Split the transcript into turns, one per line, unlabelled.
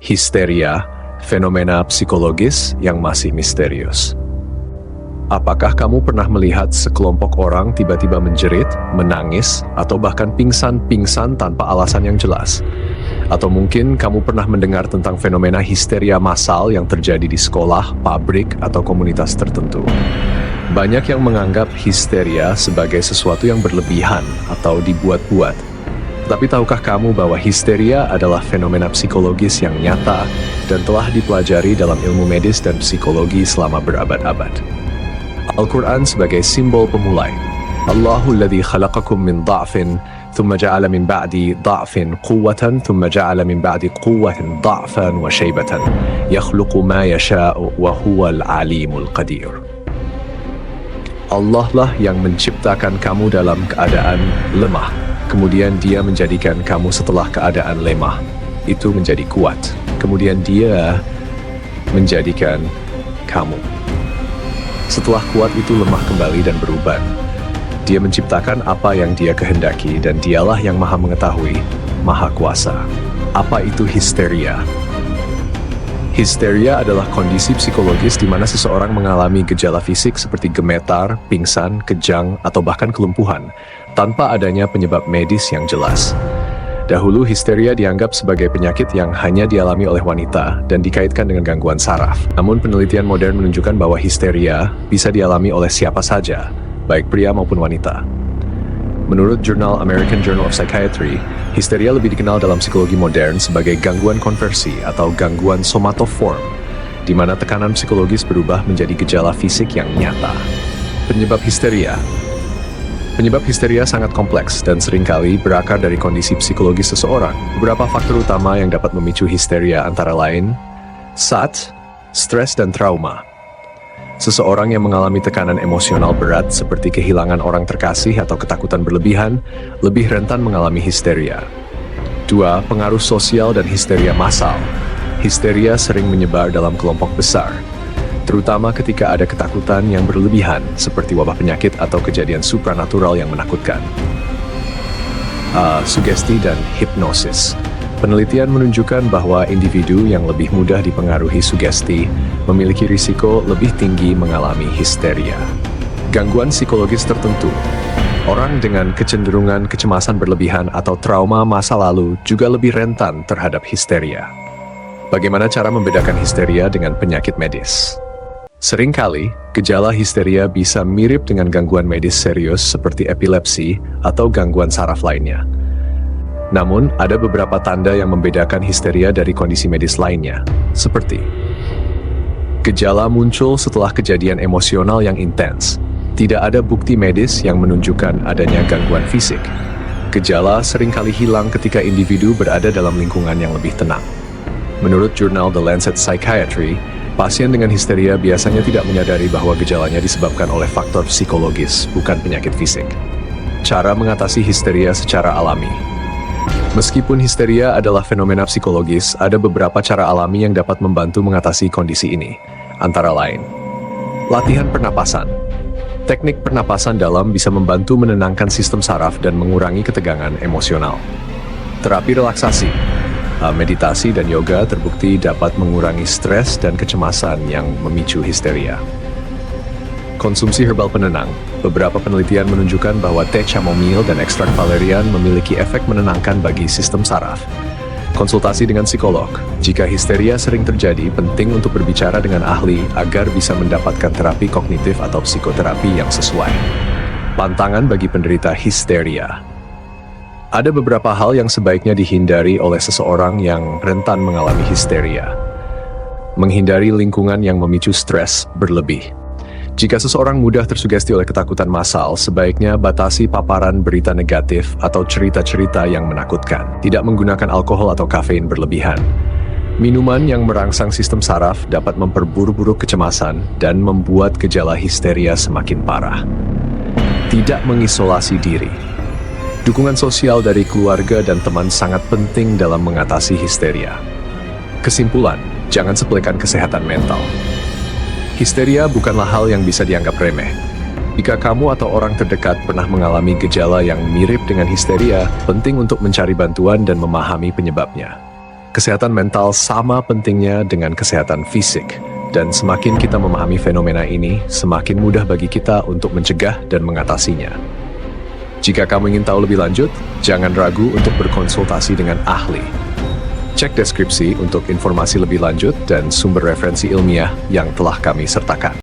Histeria, fenomena psikologis yang masih misterius. Apakah kamu pernah melihat sekelompok orang tiba-tiba menjerit, menangis, atau bahkan pingsan-pingsan tanpa alasan yang jelas? Atau mungkin kamu pernah mendengar tentang fenomena histeria massal yang terjadi di sekolah, pabrik, atau komunitas tertentu? Banyak yang menganggap histeria sebagai sesuatu yang berlebihan atau dibuat-buat. Tapi tahukah kamu bahwa histeria adalah fenomena psikologis yang nyata dan telah dipelajari dalam ilmu medis dan psikologi selama berabad-abad? Al-Quran sebagai simbol pemulai. Allahul ladzi khalaqakum min dha'fin, thumma ja'ala min ba'di dha'fin quwwatan, thumma ja'ala min ba'di quwwatin dha'fan wa shaybatan, yakhluqu ma yasha'u wa huwal alimul qadir. Allah lah yang menciptakan kamu dalam keadaan lemah, kemudian Dia menjadikan kamu setelah keadaan lemah itu menjadi kuat, kemudian Dia menjadikan kamu setelah kuat itu lemah kembali dan beruban. Dia menciptakan apa yang Dia kehendaki dan Dialah yang Maha Mengetahui, Maha Kuasa. Apa itu histeria? Histeria adalah kondisi psikologis di mana seseorang mengalami gejala fisik seperti gemetar, pingsan, kejang, atau bahkan kelumpuhan, tanpa adanya penyebab medis yang jelas. Dahulu, histeria dianggap sebagai penyakit yang hanya dialami oleh wanita dan dikaitkan dengan gangguan saraf. Namun penelitian modern menunjukkan bahwa histeria bisa dialami oleh siapa saja, baik pria maupun wanita. Menurut jurnal American Journal of Psychiatry, histeria lebih dikenal dalam psikologi modern sebagai gangguan konversi atau gangguan somatoform, di mana tekanan psikologis berubah menjadi gejala fisik yang nyata. Penyebab histeria. Penyebab histeria sangat kompleks dan seringkali berakar dari kondisi psikologis seseorang. Beberapa faktor utama yang dapat memicu histeria antara lain stres dan trauma. Seseorang yang mengalami tekanan emosional berat seperti kehilangan orang terkasih atau ketakutan berlebihan lebih rentan mengalami histeria. 2. Pengaruh sosial dan histeria massal. Histeria sering menyebar dalam kelompok besar, terutama ketika ada ketakutan yang berlebihan, seperti wabah penyakit atau kejadian supranatural yang menakutkan. Sugesti dan hipnosis. Penelitian menunjukkan bahwa individu yang lebih mudah dipengaruhi sugesti memiliki risiko lebih tinggi mengalami histeria. Gangguan psikologis tertentu. Orang dengan kecenderungan kecemasan berlebihan atau trauma masa lalu juga lebih rentan terhadap histeria. Bagaimana cara membedakan histeria dengan penyakit medis? Seringkali, gejala histeria bisa mirip dengan gangguan medis serius seperti epilepsi atau gangguan saraf lainnya. Namun, ada beberapa tanda yang membedakan histeria dari kondisi medis lainnya, seperti gejala muncul setelah kejadian emosional yang intens. Tidak ada bukti medis yang menunjukkan adanya gangguan fisik. Gejala seringkali hilang ketika individu berada dalam lingkungan yang lebih tenang. Menurut jurnal The Lancet Psychiatry, pasien dengan histeria biasanya tidak menyadari bahwa gejalanya disebabkan oleh faktor psikologis, bukan penyakit fisik. Cara mengatasi histeria secara alami. Meskipun histeria adalah fenomena psikologis, ada beberapa cara alami yang dapat membantu mengatasi kondisi ini. Antara lain, latihan pernapasan. Teknik pernapasan dalam bisa membantu menenangkan sistem saraf dan mengurangi ketegangan emosional. Terapi relaksasi. Meditasi dan yoga terbukti dapat mengurangi stres dan kecemasan yang memicu histeria. Konsumsi herbal penenang. Beberapa penelitian menunjukkan bahwa teh chamomile dan ekstrak valerian memiliki efek menenangkan bagi sistem saraf. Konsultasi dengan psikolog. Jika histeria sering terjadi, penting untuk berbicara dengan ahli agar bisa mendapatkan terapi kognitif atau psikoterapi yang sesuai. Pantangan bagi penderita histeria. Ada beberapa hal yang sebaiknya dihindari oleh seseorang yang rentan mengalami histeria. Menghindari lingkungan yang memicu stres berlebih. Jika seseorang mudah tersugesti oleh ketakutan massal, sebaiknya batasi paparan berita negatif atau cerita-cerita yang menakutkan. Tidak menggunakan alkohol atau kafein berlebihan. Minuman yang merangsang sistem saraf dapat memperburuk kecemasan dan membuat gejala histeria semakin parah. Tidak mengisolasi diri. Dukungan sosial dari keluarga dan teman sangat penting dalam mengatasi histeria. Kesimpulan, jangan sepelekan kesehatan mental. Histeria bukanlah hal yang bisa dianggap remeh. Jika kamu atau orang terdekat pernah mengalami gejala yang mirip dengan histeria, penting untuk mencari bantuan dan memahami penyebabnya. Kesehatan mental sama pentingnya dengan kesehatan fisik, dan semakin kita memahami fenomena ini, semakin mudah bagi kita untuk mencegah dan mengatasinya. Jika kamu ingin tahu lebih lanjut, jangan ragu untuk berkonsultasi dengan ahli. Cek deskripsi untuk informasi lebih lanjut dan sumber referensi ilmiah yang telah kami sertakan.